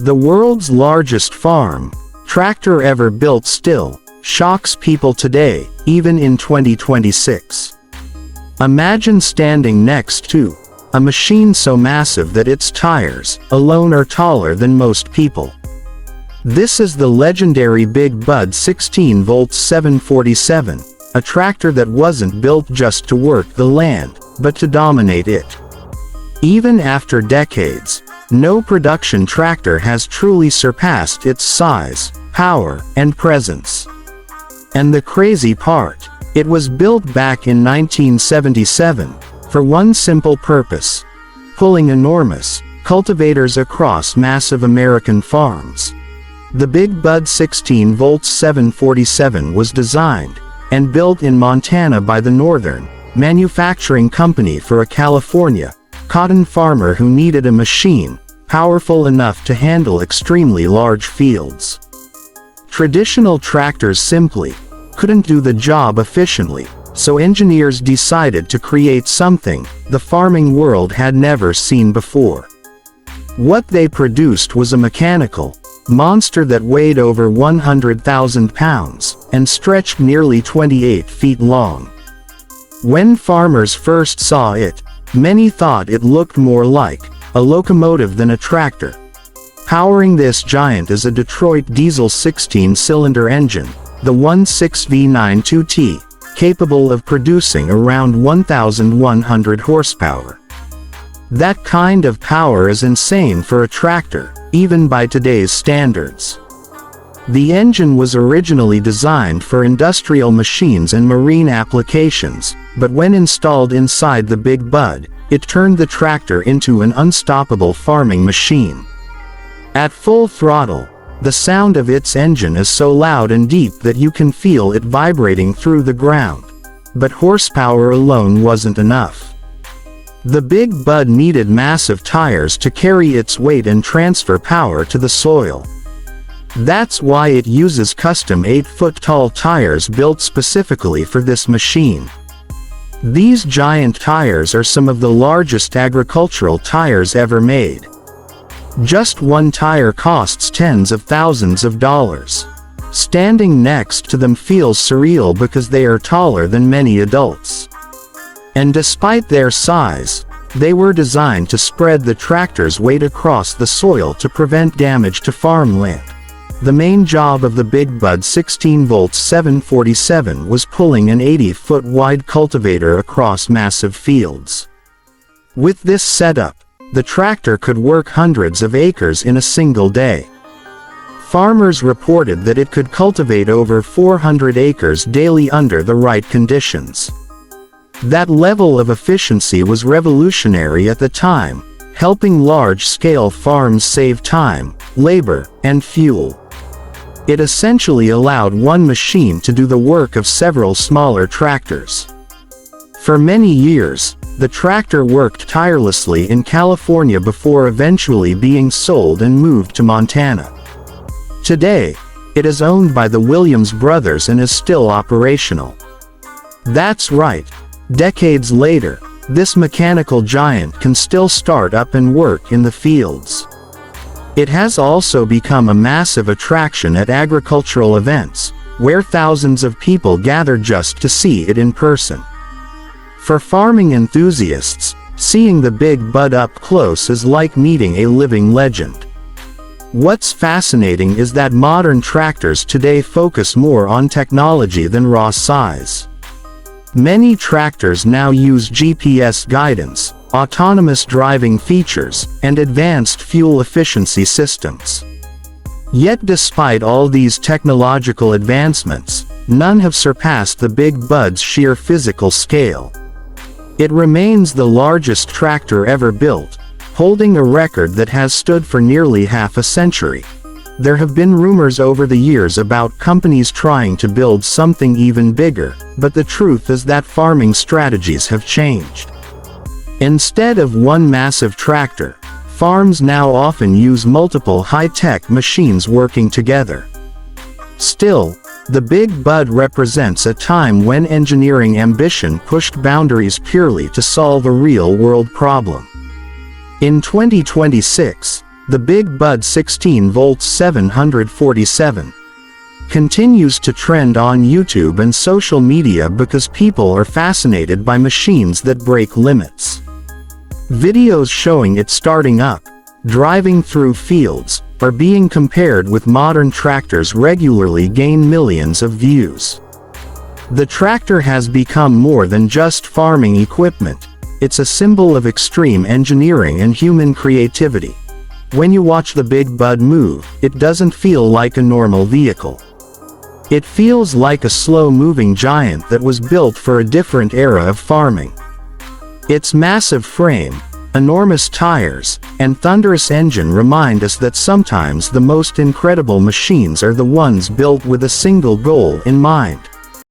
The world's largest farm tractor ever built still shocks people today, even in 2026. Imagine standing next to a machine so massive that its tires alone are taller than most people. This is the legendary Big Bud 16V 747, a tractor that wasn't built just to work the land, but to dominate it. Even after decades, no production tractor has truly surpassed its size, power, and presence. And the crazy part, it was built back in 1977, for one simple purpose: pulling enormous cultivators across massive American farms. The Big Bud 16V 747 was designed and built in Montana by the Northern Manufacturing Company for a California cotton farmer who needed a machine powerful enough to handle extremely large fields. Traditional tractors simply couldn't do the job efficiently, so engineers decided to create something the farming world had never seen before. What they produced was a mechanical monster that weighed over 100,000 pounds and stretched nearly 28 feet long. When farmers first saw it, many thought it looked more like a locomotive than a tractor. Powering this giant is a Detroit diesel 16-cylinder engine, the 16V92T, capable of producing around 1,100 horsepower. That kind of power is insane for a tractor, even by today's standards. The engine was originally designed for industrial machines and marine applications, but when installed inside the Big Bud, it turned the tractor into an unstoppable farming machine. At full throttle, the sound of its engine is so loud and deep that you can feel it vibrating through the ground. But horsepower alone wasn't enough. The Big Bud needed massive tires to carry its weight and transfer power to the soil. That's why it uses custom 8-foot-tall tires built specifically for this machine. These giant tires are some of the largest agricultural tires ever made. Just one tire costs tens of thousands of dollars. Standing next to them feels surreal because they are taller than many adults. And despite their size, they were designed to spread the tractor's weight across the soil to prevent damage to farmland. The main job of the Big Bud 16V 747 was pulling an 80-foot-wide cultivator across massive fields. With this setup, the tractor could work hundreds of acres in a single day. Farmers reported that it could cultivate over 400 acres daily under the right conditions. That level of efficiency was revolutionary at the time, helping large-scale farms save time, labor, and fuel. It essentially allowed one machine to do the work of several smaller tractors. For many years, the tractor worked tirelessly in California before eventually being sold and moved to Montana. Today, it is owned by the Williams brothers and is still operational. That's right, decades later, this mechanical giant can still start up and work in the fields. It has also become a massive attraction at agricultural events, where thousands of people gather just to see it in person. For farming enthusiasts, seeing the Big Bud up close is like meeting a living legend. What's fascinating is that modern tractors today focus more on technology than raw size. Many tractors now use GPS guidance, autonomous driving features, and advanced fuel efficiency systems. Yet despite all these technological advancements, none have surpassed the Big Bud's sheer physical scale. It remains the largest tractor ever built, holding a record that has stood for nearly half a century. There have been rumors over the years about companies trying to build something even bigger, but the truth is that farming strategies have changed. Instead of one massive tractor, farms now often use multiple high-tech machines working together. Still, the Big Bud represents a time when engineering ambition pushed boundaries purely to solve a real-world problem. In 2026, The Big Bud 16 volts 747 continues to trend on YouTube and social media because people are fascinated by machines that break limits. Videos showing it starting up, driving through fields, or being compared with modern tractors regularly gain millions of views. The tractor has become more than just farming equipment. It's a symbol of extreme engineering and human creativity. When you watch the Big Bud move, it doesn't feel like a normal vehicle. It feels like a slow-moving giant that was built for a different era of farming. Its massive frame, enormous tires, and thunderous engine remind us that sometimes the most incredible machines are the ones built with a single goal in mind.